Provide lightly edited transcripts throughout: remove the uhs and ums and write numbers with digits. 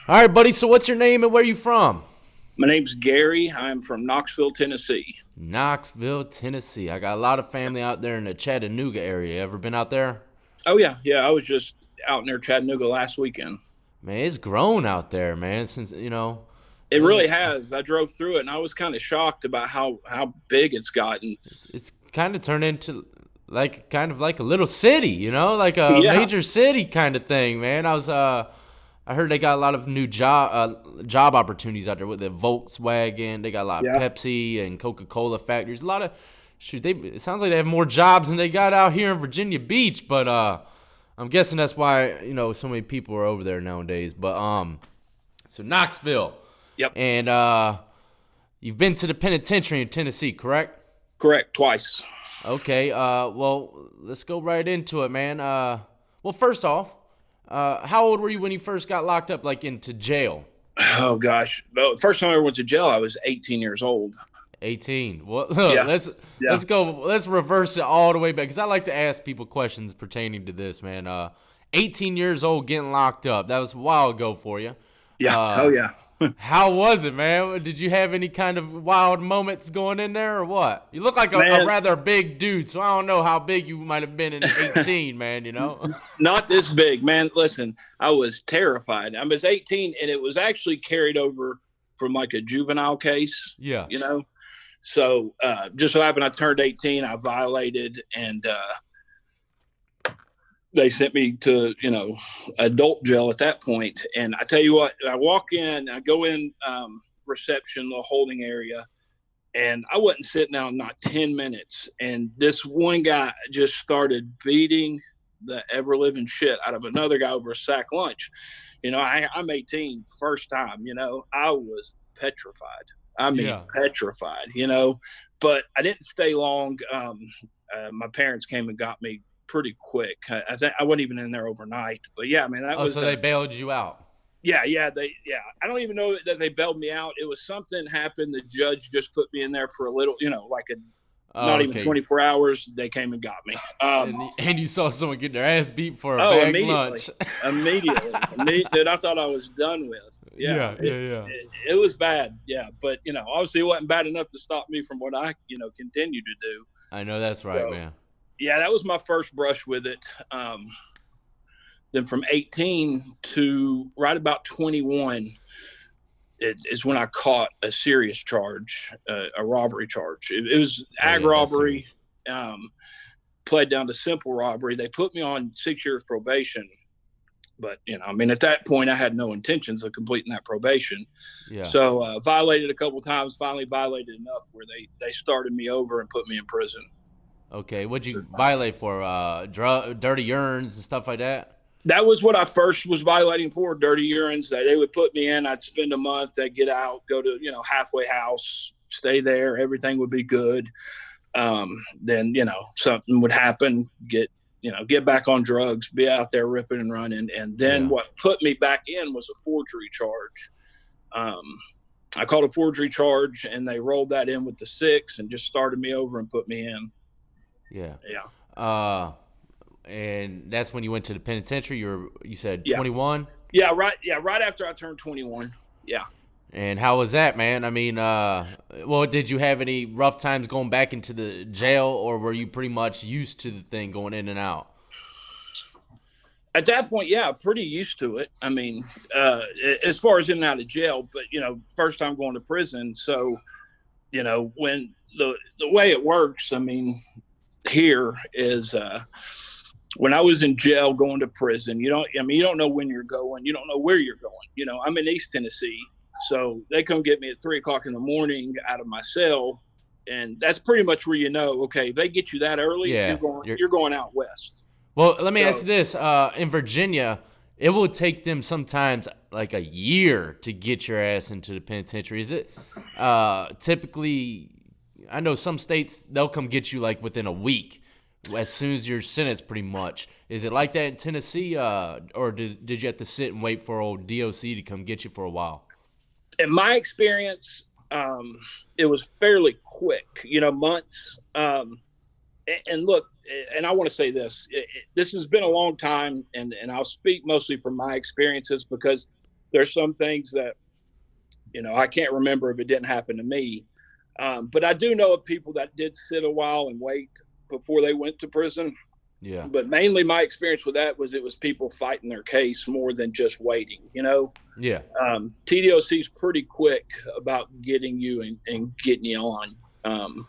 All right, buddy. So what's your name and where you from? My name's Gary. I'm from Knoxville, Tennessee. Knoxville, Tennessee. I got a lot of family out there in the Chattanooga area. Ever been out there? Oh yeah. I was just out near Chattanooga last weekend. Man, it's grown out there, man. Since It uh, really has. I drove through it and I was kind of shocked about how big it's gotten. it's kind of turned into like a little city, like a Yeah, major city kind of thing, man. I heard they got a lot of new job opportunities out there with the Volkswagen. They got a lot of yeah, Pepsi and Coca-Cola factories. A lot of shoot. It sounds like they have more jobs than they got out here in Virginia Beach. But I'm guessing that's why so many people are over there nowadays. But so Knoxville, yep, and you've been to the penitentiary in Tennessee, correct? correct, twice. Okay. Well, let's go right into it, man. Well, first off, how old were you when you first got locked up, like into jail? Oh gosh, well, first time I ever went to jail, I was 18 years old. 18. Well, Yeah, let's yeah, go. Let's reverse it all the way back because I like to ask people questions pertaining to this, man. 18 years old, getting locked up. That was a while ago for you. yeah. Oh Uh, yeah. how was it, man? Did you have any kind of wild moments going in there, or what? You look like a Man, rather big dude, so I don't know how big you might have been in 18, man. not this big, man. Listen, I was terrified. I was 18, and it was actually carried over from like a juvenile case. Yeah. You know, so just so happened I turned 18, I violated, and they sent me to adult jail at that point. And I tell you what, I walk in, I go in reception, the holding area, and I wasn't sitting down not 10 minutes. And this one guy just started beating the ever living shit out of another guy over a sack lunch. I'm 18, first time, I was petrified. I mean, Yeah. petrified, but I didn't stay long. My parents came and got me pretty quick. I think I wasn't even in there overnight, but yeah, man, that Oh, was so they bailed you out. yeah. I don't even know that they bailed me out. It was something happened. The judge just put me in there for a little, like a Oh, not even okay. 24 hours. They came and got me. And you saw someone get their ass beat for a Oh, bag immediately, lunch. dude. I thought I was done with. Yeah, Yeah, yeah, yeah. it was bad. Yeah, but obviously it wasn't bad enough to stop me from what I continue to do. I know that's right, So man. yeah, that was my first brush with it. Then from 18 to right about 21, it is when I caught a serious charge, a robbery charge. It was Oh ag yeah, that's robbery, serious. um, pled down to simple robbery. They put me on 6 years probation, but I mean, at that point, I had no intentions of completing that probation. Yeah. So violated a couple of times. Finally, violated enough where they started me over and put me in prison. Okay. What'd you violate for? Dirty urns and stuff like that. That was what I first was violating for, dirty urines. They would put me in, I'd spend a month, I'd get out, go to, halfway house, stay there, everything would be good. Then, something would happen, get back on drugs, be out there ripping and running. And then Yeah. what put me back in was a forgery charge. Um, I called a forgery charge and they rolled that in with the six and just started me over and put me in. Yeah. Yeah. Uh, and that's when you went to the penitentiary. You said Yeah. 21. Yeah. Right. Yeah. Right after I turned 21. Yeah. And how was that, man? I mean, well, did you have any rough times going back into the jail, or were you pretty much used to the thing going in and out? At that point, yeah, pretty used to it. I mean, as far as in and out of jail, but first time going to prison. So, when the way it works, I mean, here is when I was in jail going to prison, you don't know when you're going, you don't know where you're going. I'm in East Tennessee, so they come get me at 3 o'clock in the morning out of my cell, and that's pretty much where okay, if they get you that early, Yeah. you're going out west. Well, let me ask So you this: in Virginia, it will take them sometimes like a year to get your ass into the penitentiary. Is it typically? I know some states they'll come get you like within a week, as soon as you're sentenced. Pretty much, is it like that in Tennessee, or did you have to sit and wait for old DOC to come get you for a while? in my experience, it was fairly quick, months. And look, and I want to say this: this has been a long time, and I'll speak mostly from my experiences because There's some things that, I can't remember if it didn't happen to me. But I do know of people that did sit a while and wait before they went to prison. Yeah. But mainly my experience with that was it was people fighting their case more than just waiting. Yeah. TDOC is pretty quick about getting you and getting you on.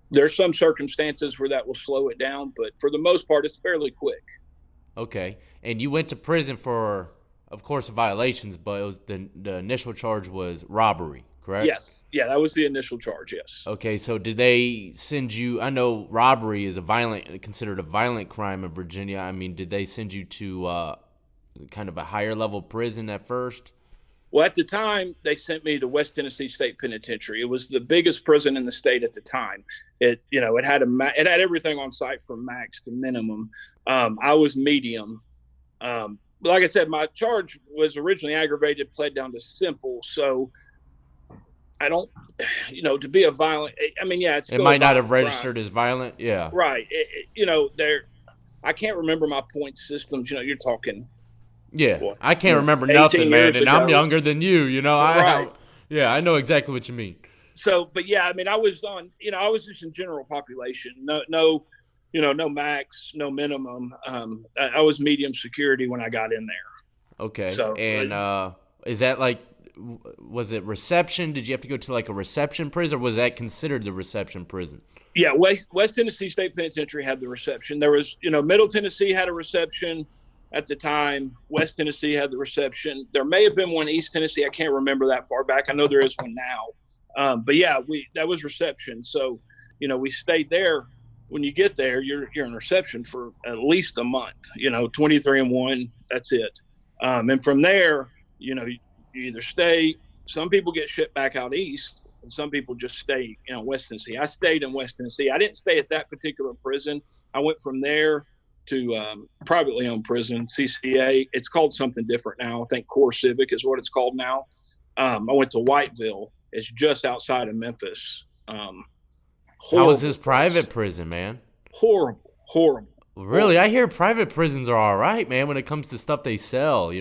There's some circumstances where that will slow it down, but for the most part, it's fairly quick. Okay. And you went to prison for, of course, violations, but it was the initial charge was robbery, correct? Yes. Yeah, that was the initial charge. Yes. Okay, so did they send you? I know robbery is considered a violent crime in Virginia. I mean, did they send you to kind of a higher level prison at first? Well, at the time, they sent me to West Tennessee State Penitentiary. It was the biggest prison in the state at the time. It had it had everything on site from max to minimum. I was medium. Like I said, my charge was originally aggravated, pled down to simple. So I don't, to be a violent. I mean, yeah, it might not have registered as violent. Yeah, right. I can't remember my point systems. You're talking. Yeah, what, I can't remember nothing, man, and I'm younger than you. Right. I know exactly what you mean. So, but yeah, I mean, I was on. I was just in general population. No, no max, no minimum. I was medium security when I got in there. Okay. So, and is that like, was it reception? Did you have to go to like a reception prison, or was that considered the reception prison? Yeah, West Tennessee State Penitentiary had the reception. There was, Middle Tennessee had a reception at the time. West Tennessee had the reception. There may have been one East Tennessee. I can't remember that far back. I know there is one now. But yeah, that was reception. So, we stayed there. When you get there, you're in reception for at least a month, 23-1, that's it. And from there, you either stay, some people get shipped back out east, and some people just stay, West Tennessee. I stayed in West Tennessee. I didn't stay at that particular prison. I went from there to privately owned prison, CCA. It's called something different now. I think Core Civic is what it's called now. I went to Whiteville. It's just outside of Memphis. How was this private prison, man? Horrible. Really? I hear private prisons are all right, man, when it comes to stuff they sell,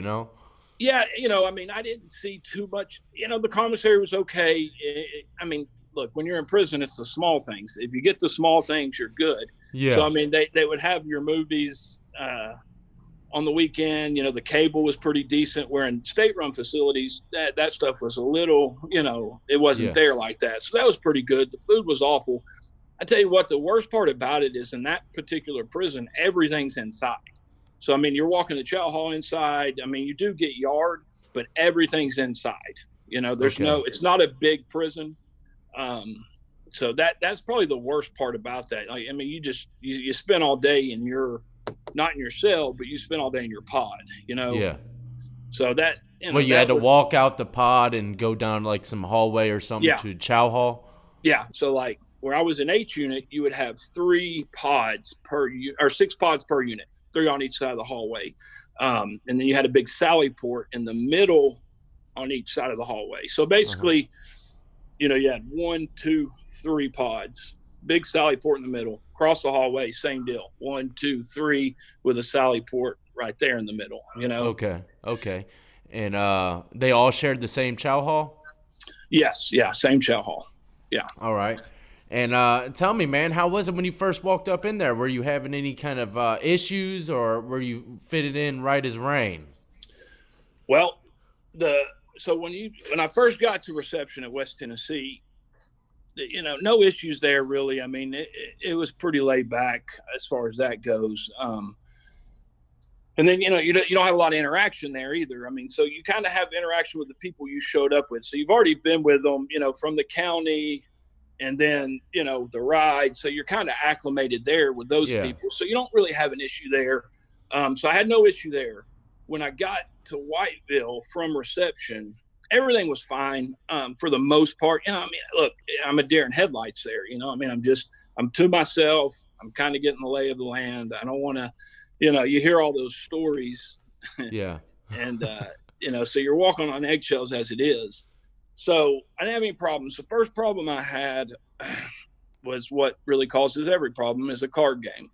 Yeah, I mean, I didn't see too much. The commissary was okay. I mean, look, when you're in prison, it's the small things. If you get the small things, you're good. Yeah. So, I mean, they would have your movies on the weekend. The cable was pretty decent. Where in state-run facilities, that stuff was a little, it wasn't there like that. So that was pretty good. The food was awful. I tell you what, the worst part about it is in that particular prison, everything's inside. So, I mean, you're walking the chow hall inside. I mean, you do get yard, but everything's inside. There's it's not a big prison. So that's probably the worst part about that. Like, I mean, you spend all day in not in your cell, but you spend all day in your pod, Yeah. So that, well, you had to walk out the pod and go down like some hallway or something to chow hall. Yeah. So like where I was in H unit, you would have 6 pods per unit. 3 on each side of the hallway. And then you had a big sally port in the middle on each side of the hallway. So basically, you had 1, 2, 3 pods, big sally port in the middle, across the hallway, same deal. 1, 2, 3 with a sally port right there in the middle, Okay. And they all shared the same chow hall? Yes. Yeah. Same chow hall. Yeah. All right. And tell me, man, how was it when you first walked up in there? Were you having any kind of issues, or were you fitted in right as rain? Well, so when I first got to reception at West Tennessee, no issues there really. I mean, it was pretty laid back as far as that goes. And then, you don't have a lot of interaction there either. I mean, so you kind of have interaction with the people you showed up with. So you've already been with them, from the county, and then, the ride. So you're kind of acclimated there with those people. So you don't really have an issue there. So I had no issue there. When I got to Whiteville from reception, everything was fine for the most part. I mean, look, I'm a deer in headlights there. I mean, I'm to myself. I'm kind of getting the lay of the land. I don't want to, you hear all those stories. Yeah. And, so you're walking on eggshells as it is. So I didn't have any problems. The first problem I had was what really causes every problem is a card game.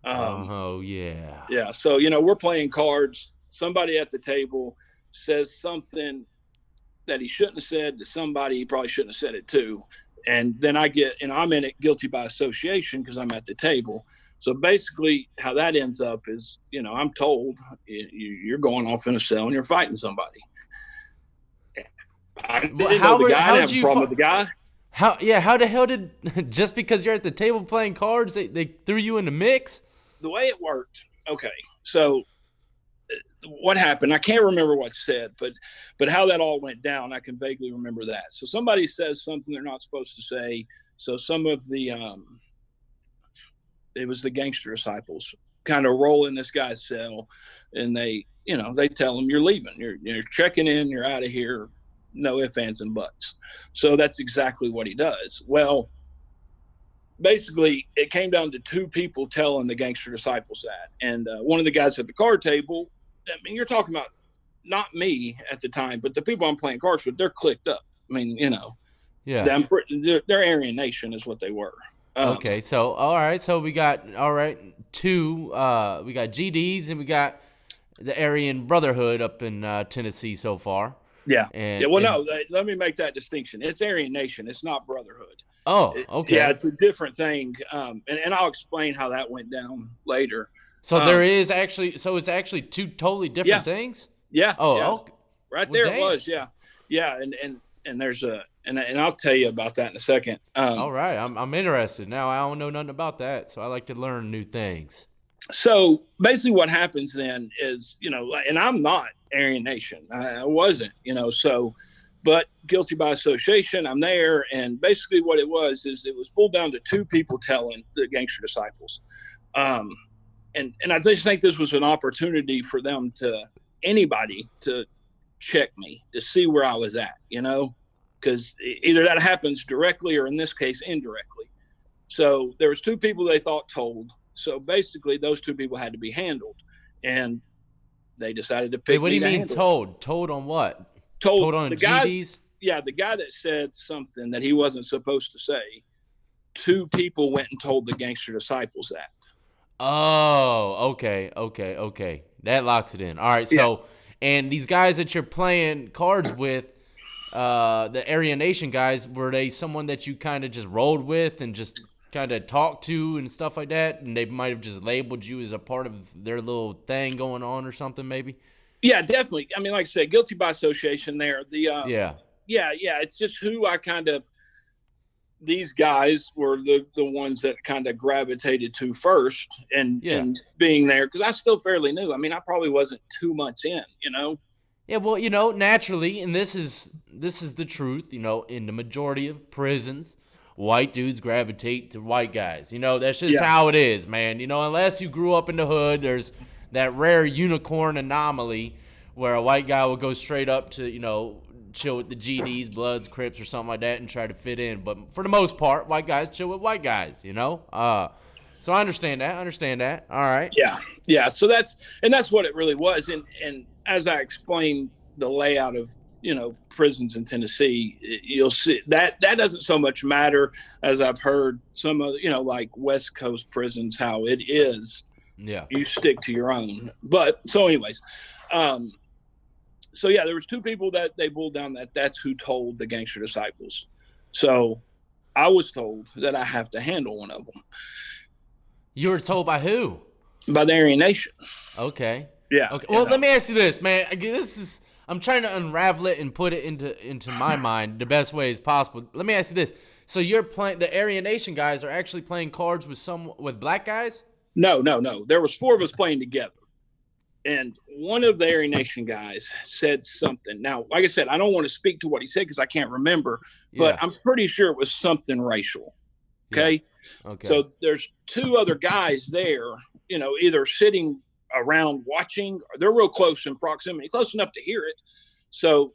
Oh, yeah. Yeah. So, we're playing cards. Somebody at the table says something that he shouldn't have said to somebody he probably shouldn't have said it to. And then I'm in it guilty by association because I'm at the table. So basically how that ends up is, I'm told you're going off in a cell and you're fighting somebody. I didn't know the guy. I didn't have a problem with the guy. How the hell did, just because you're at the table playing cards, they threw you in the mix? The way it worked, okay, so what happened, I can't remember what's said, but how that all went down, I can vaguely remember that. So somebody says something they're not supposed to say. So some of the, it was the gangster disciples kind of roll in this guy's cell, and they tell him, you're leaving, you're checking in, you're out of here, no ifs, ands, and buts. So that's exactly what he does. Well, basically, it came down to two people telling the gangster disciples that. And one of the guys at the card table, I mean, you're talking about not me at the time, but the people I'm playing cards with, they're clicked up. I mean, yeah, they're Aryan Nation is what they were. Okay, so all right, so we got two. We got GDs and we got the Aryan Brotherhood up in Tennessee so far. Yeah. Well, no, let me make that distinction. It's Aryan Nation. It's not Brotherhood. Oh, okay. Yeah, it's a different thing. And I'll explain how that went down later. So it's actually two totally different things? Yeah. Oh, yeah. Okay. Right there it was. Yeah. Yeah. And there's and I'll tell you about that in a second. All right. I'm interested now. I don't know nothing about that. So I like to learn new things. So basically what happens then is, and I'm not Aryan Nation. I wasn't, but guilty by association, I'm there. And basically what it was pulled down to two people telling the gangster disciples. And I just think this was an opportunity for them anybody to check me, to see where I was at, because either that happens directly or in this case, indirectly. So there was two people they thought told. So basically those two people had to be handled, and they decided to pick me. What do you mean told? Told on what? Told on the guy, GDs? Yeah, the guy that said something that he wasn't supposed to say. Two people went and told the gangster disciples that. Oh, okay. That locks it in. All right, so and these guys that you're playing cards with, the Aryan Nation guys, were they someone that you kind of just rolled with and just kind of talked to and stuff like that, and they might have just labeled you as a part of their little thing going on or something, maybe? Yeah, definitely. I mean, like I said, guilty by association there. Yeah, it's just who I kind of, these guys were the ones that kind of gravitated to first, and being there, because I was still fairly new. I mean, I probably wasn't 2 months in, Yeah, well, naturally, and this is the truth, in the majority of prisons, white dudes gravitate to white guys. That's just how it is, man. Unless you grew up in the hood, there's that rare unicorn anomaly where a white guy will go straight up to, chill with the GDs, Bloods, Crips, or something like that and try to fit in. But for the most part, white guys chill with white guys, So I understand that. All right. Yeah. So that's what it really was. And as I explained the layout of, prisons in Tennessee, you'll see that doesn't so much matter as I've heard some of, like West Coast prisons, how it is. Yeah. You stick to your own. But so anyways, so there was two people that they pulled down that's who told the gangster disciples. So I was told that I have to handle one of them. You were told by who? By the Aryan Nation. Okay. Yeah. Okay. Well, let me ask you this, man. I'm trying to unravel it and put it into my mind the best way as possible. Let me ask you this. So you're playing, the Aryan Nation guys are actually playing cards with black guys? No. There was four of us playing together. And one of the Aryan Nation guys said something. Now, like I said, I don't want to speak to what he said because I can't remember, but I'm pretty sure it was something racial. Okay. Yeah. Okay. So there's two other guys there, either sitting around watching, or they're real close in proximity, close enough to hear it. So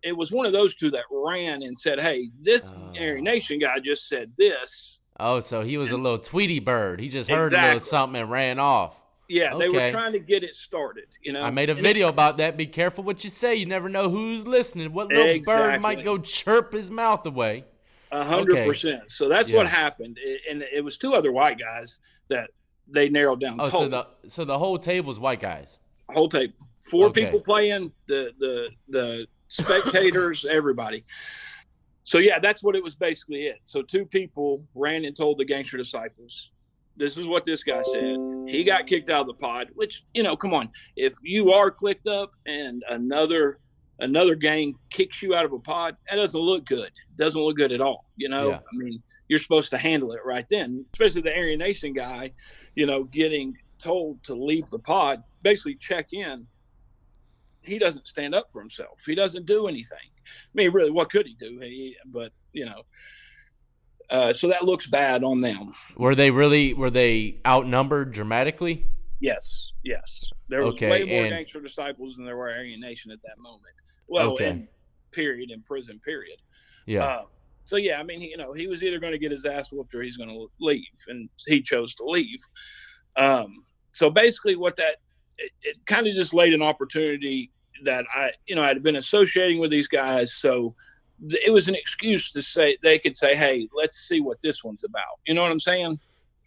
it was one of those two that ran and said, hey, this Aryan Nation guy just said this. Oh, so he was a little Tweety bird. He just heard a little something and ran off. Yeah, they were trying to get it started, I made a video about that. Be careful what you say. You never know who's listening. What little bird might go chirp his mouth away. 100%. So that's what happened. And it was two other white guys that they narrowed down. Oh, so the whole table was white guys. Whole table. 4 Okay. people playing, the spectators, everybody. So yeah, that's what it was basically it. So 2 people ran and told the gangster disciples, this is what this guy said. He got kicked out of the pod, which, come on. If you are clicked up and another gang kicks you out of a pod, that doesn't look good. It doesn't look good at all. Yeah. I mean, you're supposed to handle it right then, especially the Aryan Nation guy, getting told to leave the pod, basically check in. He doesn't stand up for himself. He doesn't do anything. I mean, really, what could he do? So that looks bad on them. Were they outnumbered dramatically? Yes. There was way more gangster disciples than there were Aryan Nation at that moment. Well, in prison, period. Yeah. So yeah, I mean, he was either going to get his ass whooped or he's going to leave, and he chose to leave. So basically, it kind of just laid an opportunity that I'd been associating with these guys, so it was an excuse to say they could say, "Hey, let's see what this one's about." You know what I'm saying?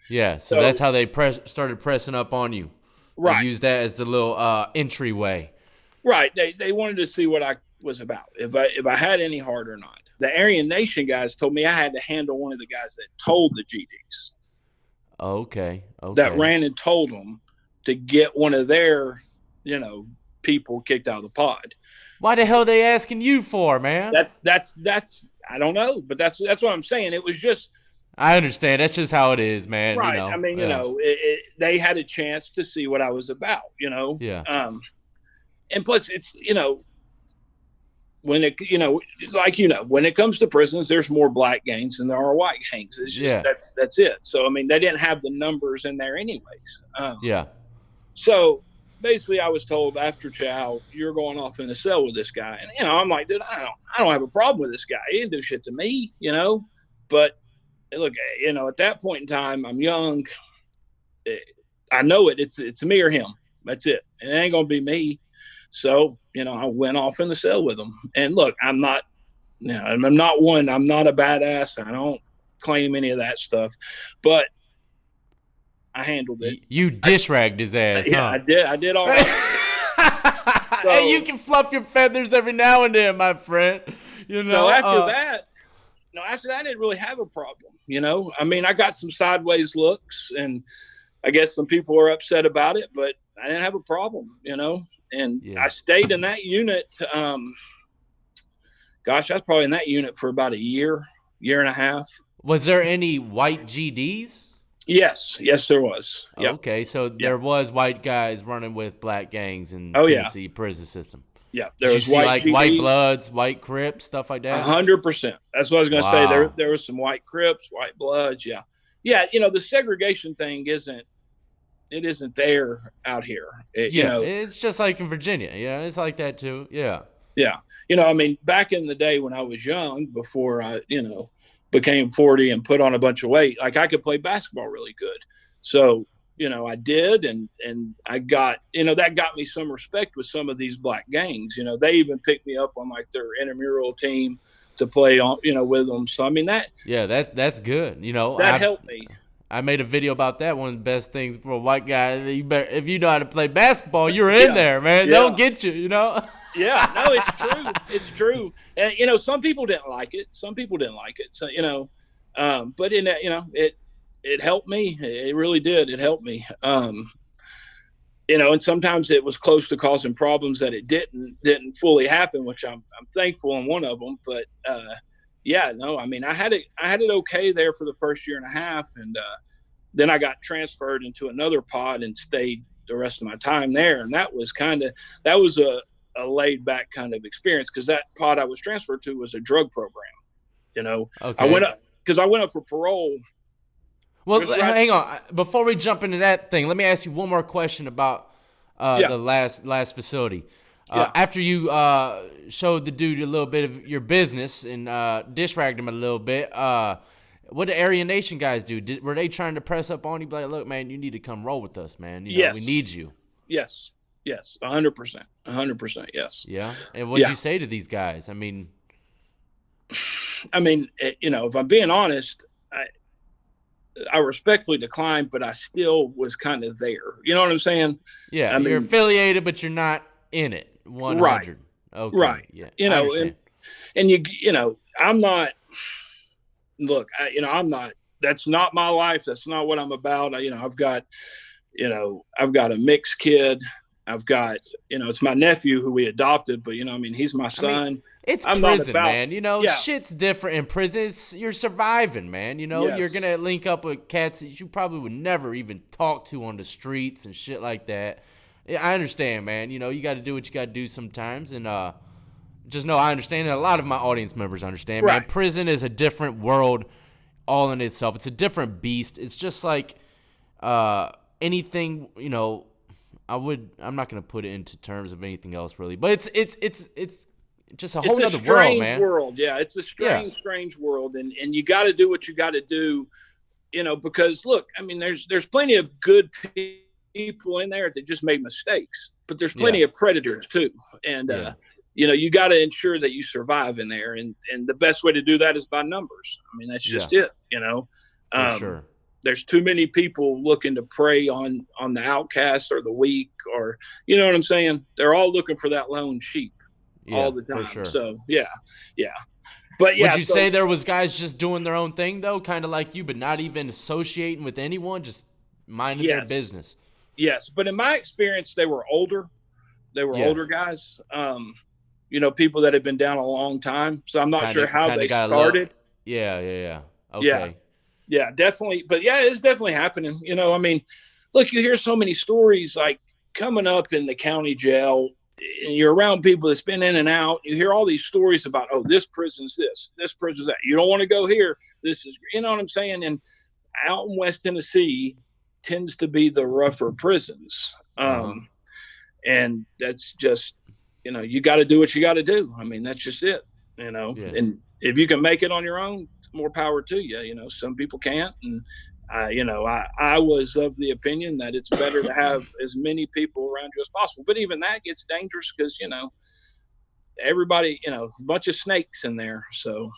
Yeah. So that's how they started pressing up on you. Right. They used that as the little entryway. Right. They wanted to see what I was about, if I had any heart or not. The Aryan Nation guys told me I had to handle one of the guys that told the GDs. Okay. That ran and told them to get one of their, people kicked out of the pod. Why the hell are they asking you for, man? That's I don't know, but that's what I'm saying. It was just. I understand. That's just how it is, man. Right. I mean, they had a chance to see what I was about, Yeah. And plus it's, when when it comes to prisons, there's more black gangs than there are white gangs. It's just, that's it. So, I mean, they didn't have the numbers in there anyways. Yeah. So basically I was told after chow, you're going off in the cell with this guy. And, I'm like, dude, I don't have a problem with this guy. He didn't do shit to me, but look, at that point in time, I'm young. I know it. It's me or him. That's it. And it ain't going to be me. So, I went off in the cell with him. And look, I'm not a badass. I don't claim any of that stuff, but I handled it. You dish-ragged his ass. Yeah, huh? I did all right. So, hey, you can fluff your feathers every now and then, my friend. So after that, I didn't really have a problem. I mean, I got some sideways looks, and I guess some people were upset about it, but I didn't have a problem, and I stayed in that unit. I was probably in that unit for about a year and a half. Was there any white GDs? Yes, there was. Yep. Okay, so there was white guys running with black gangs in Tennessee prison system. Yeah, there was white GDs? White Bloods, White Crips, stuff like that. 100%. That's what I was going to say. There was some White Crips, White Bloods. Yeah. The segregation thing isn't there out here. It's just like in Virginia. Yeah, it's like that too. Yeah. Yeah. I mean, back in the day when I was young, before I, became 40 and put on a bunch of weight, like I could play basketball really good. So, I did, and I got, that got me some respect with some of these black gangs. They even picked me up on like their intramural team to play on, with them. So I mean that's good. That helped me. I made a video about that. One of the best things for a white guy, if you know how to play basketball, you're in there, man. They'll get you, Yeah, no, it's true. It's true. And some people didn't like it. So, but in that, it helped me. It really did. It helped me. And sometimes it was close to causing problems that it didn't fully happen, which I'm thankful in one of them. But I mean, I had it okay there for the first year and a half, and then I got transferred into another pod and stayed the rest of my time there. And that was a laid back kind of experience, because that pod I was transferred to was a drug program. Okay. I went up for parole. Well, hang on. Before we jump into that thing, let me ask you one more question about the last facility. After you showed the dude a little bit of your business and dish-ragged him a little bit, what did Aryan Nation guys do? Were they trying to press up on you? Like, look, man, you need to come roll with us, man. Yes. We need you. Yes. 100%. Yes. Yeah. And what did you say to these guys? I mean, if I'm being honest, I respectfully declined, but I still was kind of there. You know what I'm saying? Yeah. You're affiliated, but you're not in it. Right. 100. Okay. Right. Yeah. You I know, understand. and you know, I'm not, look, I'm not, that's not my life. That's not what I'm about. I've got a mixed kid. I've got, it's my nephew who we adopted, but I mean, he's my I mean, son. it's I'm not prison, about, man. yeah, Shit's different in prison. You're surviving, man. You're yes, gonna link up with cats that you probably would never even talk to on the streets and shit like that. Yeah, I understand, man. You got to do what you got to do sometimes, and just know I understand, and a lot of my audience members understand, man. right. Prison is a different world all in itself. It's a different beast. It's just like anything, I'm not gonna put it into terms of anything else really, but it's just a It's whole a nother world, strange man. world. Yeah. It's a Yeah, strange world. And you got to do what you got to do, because look, I mean, there's plenty of good people in there that just made mistakes, but there's yeah, plenty of predators too. And, yeah, you got to ensure that you survive in there. And the best way to do that is by numbers. I mean, that's yeah, just it, for um, sure. there's too many people looking to prey on the outcast or the weak, or, you know what I'm saying? They're all looking for that lone sheep Yeah, all the for time. sure. So yeah, yeah. But Would yeah, you so say there was guys just doing their own thing though, kind of like you, but not even associating with anyone, just minding their yes, business? yes. But in my experience, they were older. They were Yeah, older guys. People that had been down a long time. So I'm not kind sure of how kind they of got a little. started. Yeah, yeah, yeah. Yeah, Okay. yeah, definitely. But yeah, it's definitely happening. I mean, look, you hear so many stories like coming up in the county jail, and you're around people that's been in and out. You hear all these stories about, oh, this prison's this prison's that. You don't want to go here. This is, you know what I'm saying? And out in West Tennessee tends to be the rougher prisons. Uh huh. And that's just, you got to do what you got to do. I mean, that's just it, Yeah. and if you can make it on your own, more power to you. Some people can't. And I was of the opinion that it's better to have as many people around you as possible. But even that gets dangerous because, everybody, a bunch of snakes in there. So,